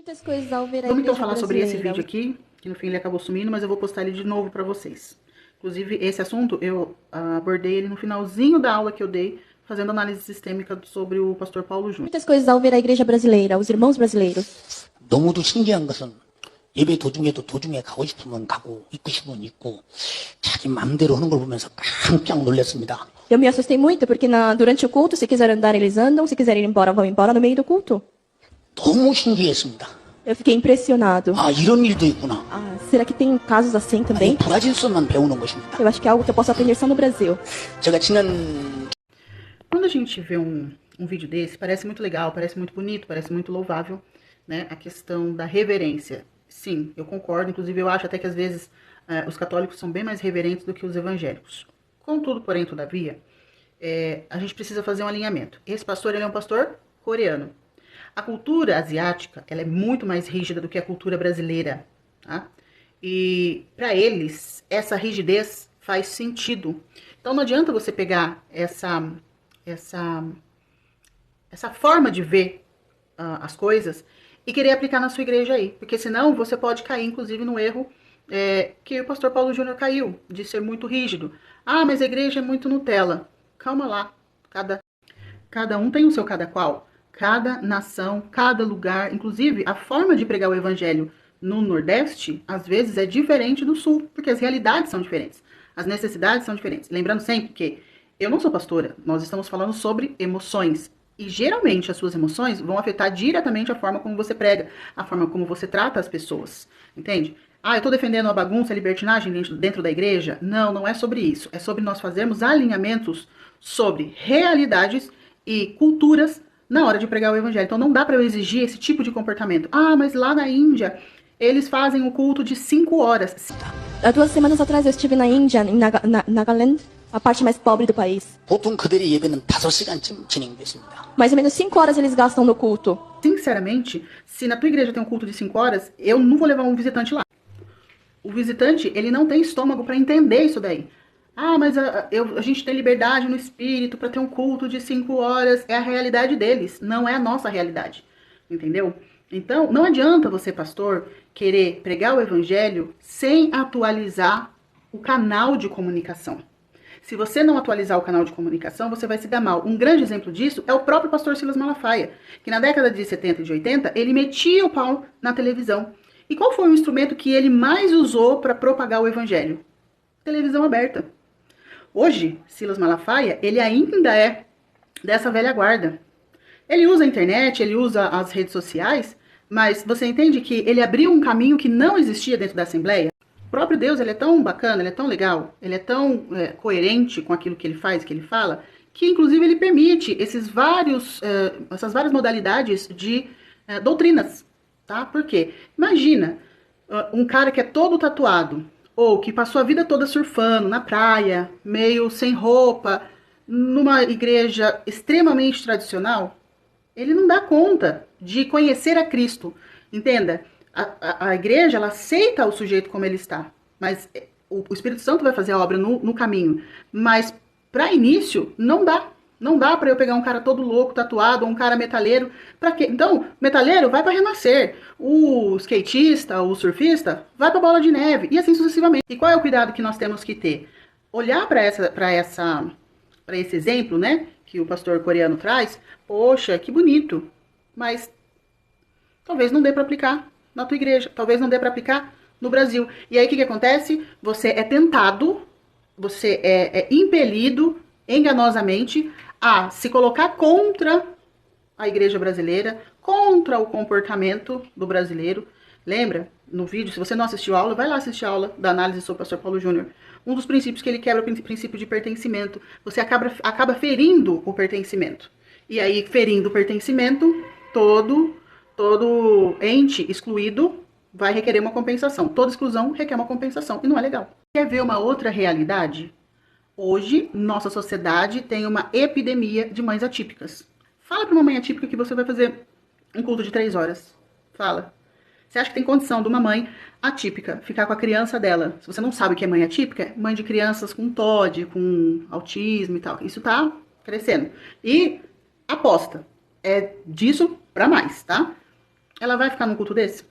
Muitas coisas ao ver a Vamos então igreja falar sobre esse brasileira. vídeo aqui, que no fim ele acabou sumindo, mas eu vou postar ele de novo pra vocês. Inclusive, esse assunto eu abordei ele no finalzinho da aula que eu dei, fazendo análise sistêmica sobre o pastor Paulo Júnior. Muitas coisas ao ver a igreja brasileira, os irmãos brasileiros. 너무도 신기한 것은 예배 도중에도 도중에 가고 싶으면 가고 있고 싶으면 있고 자기 마음대로 하는 걸 보면서 깜짝 놀랐습니다. Eu me assustei muito porque durante o culto, se quiserem andar, eles andam, se quiserem ir embora, vão embora no meio do culto. 너무 신기했습니다. Eu fiquei impressionado. 아, 이런 일도 있구나. Ah, será que tem casos assim 아니, também? 브라질서만 배우는 것입니다. Eu acho que é algo que eu posso aprender só no Brasil. 제가 지난 Quando a gente vê um vídeo desse, parece muito legal, parece muito bonito, parece muito louvável, né? A questão da reverência. Sim, eu concordo. Inclusive, eu acho até que às vezes os católicos são bem mais reverentes do que os evangélicos. Contudo, porém, todavia, a gente precisa fazer um alinhamento. Esse pastor, ele é um pastor coreano. A cultura asiática, ela é muito mais rígida do que a cultura brasileira, tá? E para eles, essa rigidez faz sentido. Então não adianta você pegar essa forma de ver as coisas e querer aplicar na sua igreja aí, porque senão você pode cair, inclusive, no erro que o pastor Paulo Júnior caiu, de ser muito rígido. Ah, mas a igreja é muito Nutella. Calma lá, cada um tem o seu cada qual. Cada nação, cada lugar, inclusive a forma de pregar o evangelho no Nordeste, às vezes é diferente do Sul, porque as realidades são diferentes, as necessidades são diferentes. Lembrando sempre que eu não sou pastora, nós estamos falando sobre emoções. E geralmente as suas emoções vão afetar diretamente a forma como você prega, a forma como você trata as pessoas, entende? Ah, eu estou defendendo a bagunça, a libertinagem dentro da igreja? Não, não é sobre isso. É sobre nós fazermos alinhamentos sobre realidades e culturas na hora de pregar o evangelho. Então não dá para eu exigir esse tipo de comportamento. Ah, mas lá na Índia, eles fazem o culto de 5 horas. Há 2 semanas atrás eu estive na Índia, em Nagaland, a parte mais pobre do país. 보통 그들의 예배는 5시간쯤 진행됐습니다. Mais ou menos 5 horas eles gastam no culto. Sinceramente, se na tua igreja tem um culto de 5 horas, eu não vou levar um visitante lá. O visitante, ele não tem estômago para entender isso daí. Ah, mas a gente tem liberdade no espírito para ter um culto de 5 horas. É a realidade deles, não é a nossa realidade. Entendeu? Então, não adianta você, pastor, querer pregar o evangelho sem atualizar o canal de comunicação. Se você não atualizar o canal de comunicação, você vai se dar mal. Um grande exemplo disso é o próprio pastor Silas Malafaia, que na década de 70 e de 80, ele metia o pau na televisão. E qual foi o instrumento que ele mais usou para propagar o evangelho? Televisão aberta. Hoje, Silas Malafaia, ele ainda é dessa velha guarda. Ele usa a internet, ele usa as redes sociais, mas você entende que ele abriu um caminho que não existia dentro da Assembleia? O próprio Deus, ele é tão bacana, ele é tão legal, ele é tão coerente com aquilo que ele faz, que ele fala, que inclusive ele permite essas várias modalidades de doutrinas, tá? Por quê? Imagina um cara que é todo tatuado, ou que passou a vida toda surfando na praia, meio sem roupa, numa igreja extremamente tradicional, ele não dá conta de conhecer a Cristo. Entenda, a igreja, ela aceita o sujeito como ele está, mas o Espírito Santo vai fazer a obra no caminho. Mas, para início, não dá. Não dá para eu pegar um cara todo louco, tatuado, ou um cara metaleiro. Para quê? Então, metaleiro vai para Renascer. O skatista, o surfista, vai para Bola de Neve. E assim sucessivamente. E qual é o cuidado que nós temos que ter? Olhar para esse exemplo, né? Que o pastor coreano traz. Poxa, que bonito. Mas talvez não dê para aplicar na tua igreja. Talvez não dê para aplicar no Brasil. E aí o que acontece? Você é tentado, você é impelido enganosamente a se colocar contra a igreja brasileira, contra o comportamento do brasileiro. Lembra, no vídeo, se você não assistiu a aula, vai lá assistir a aula da análise sobre o pastor Paulo Júnior. Um dos princípios que ele quebra é o princípio de pertencimento. Você acaba ferindo o pertencimento. E aí, ferindo o pertencimento, todo ente excluído vai requerer uma compensação. Toda exclusão requer uma compensação. E não é legal. Quer ver uma outra realidade? Hoje, nossa sociedade tem uma epidemia de mães atípicas. Fala para uma mãe atípica que você vai fazer um culto de 3 horas. Fala. Você acha que tem condição de uma mãe atípica ficar com a criança dela? Se você não sabe o que é mãe atípica, é mãe de crianças com TOD, com autismo e tal. Isso tá crescendo. E aposta. É disso para mais, tá? Ela vai ficar num culto desse?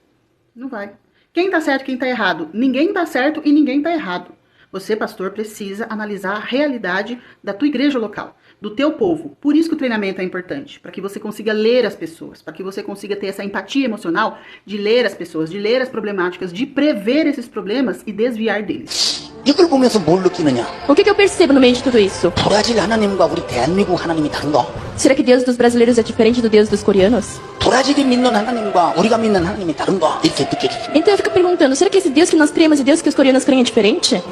Não vai. Quem tá certo e quem tá errado? Ninguém tá certo e ninguém tá errado. Você, pastor, precisa analisar a realidade da tua igreja local, do teu povo. Por isso que o treinamento é importante, para que você consiga ler as pessoas, para que você consiga ter essa empatia emocional de ler as pessoas, de ler as problemáticas, de prever esses problemas e desviar deles. 이걸 보면서 뭘 느끼느냐? O que eu percebo no meio de tudo isso? 브라질 하나님과 우리 대한민국 하나님이 다른가? Será que Deus dos brasileiros é diferente do Deus dos coreanos? 브라질이 믿는 하나님과 우리가 믿는 하나님이 다른가? 이렇게 느껴지죠. Então eu fico perguntando, será que esse Deus que nós cremos e Deus que os coreanos creem é diferente?